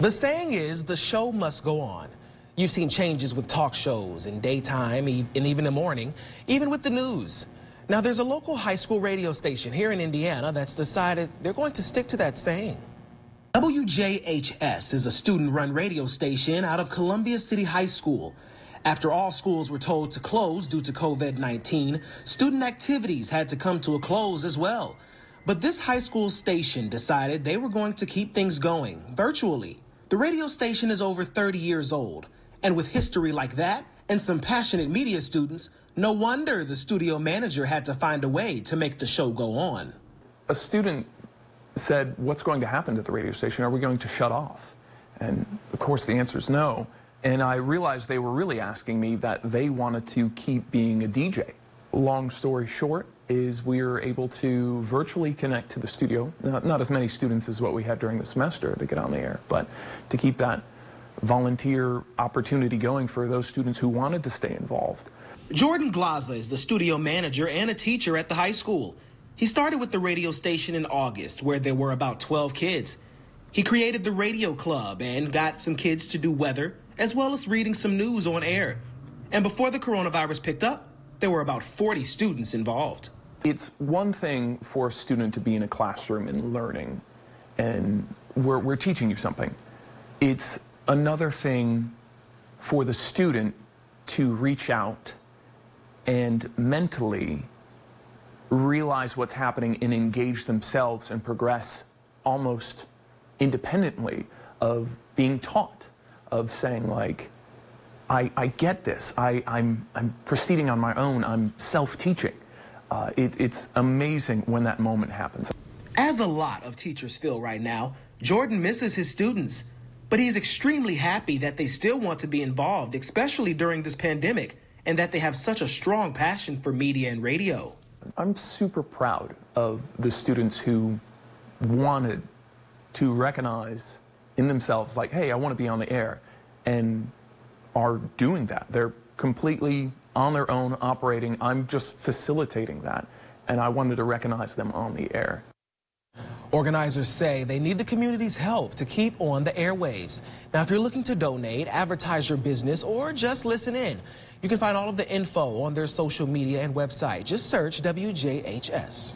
The saying is the show must go on. You've seen changes with talk shows in daytime and even the morning, even with the news. Now there's a local high school radio station here in Indiana that's decided they're going to stick to that saying. WJHS is a student-run radio station out of Columbia City High School. After all schools were told to close due to COVID-19, student activities had to come to a close as well. But this high school station decided they were going to keep things going virtually. The radio station is over 30 years old, and with history like that and some passionate media students, no wonder the studio manager had to find a way to make the show go on. A student said, "What's going to happen to the radio station? Are we going to shut off?" And of course the answer is no. And I realized they were really asking me that they wanted to keep being a DJ. Long story short is we were able to virtually connect to the studio. Not as many students as what we had during the semester to get on the air, but to keep that volunteer opportunity going for those students who wanted to stay involved. Jordan Glaza is the studio manager and a teacher at the high school. He started with the radio station in August, where there were about 12 kids. He created the radio club and got some kids to do weather, as well as reading some news on air. And before the coronavirus picked up, there were about 40 students involved. It's one thing for a student to be in a classroom and learning, and we're teaching you something. It's another thing for the student to reach out and mentally realize what's happening and engage themselves and progress almost independently of being taught, of saying like, I get this, I'm proceeding on my own, I'm self-teaching. It's amazing when that moment happens. As a lot of teachers feel right now, Jordan misses his students, but he's extremely happy that they still want to be involved, especially during this pandemic, and that they have such a strong passion for media and radio. I'm super proud of the students who wanted to recognize in themselves, like, hey, I want to be on the air, and are doing that. They're completely on their own, operating. I'm just facilitating that, and I wanted to recognize them on the air. Organizers say they need the community's help to keep on the airwaves. Now, if you're looking to donate, advertise your business, or just listen in, you can find all of the info on their social media and website. Just search WJHS.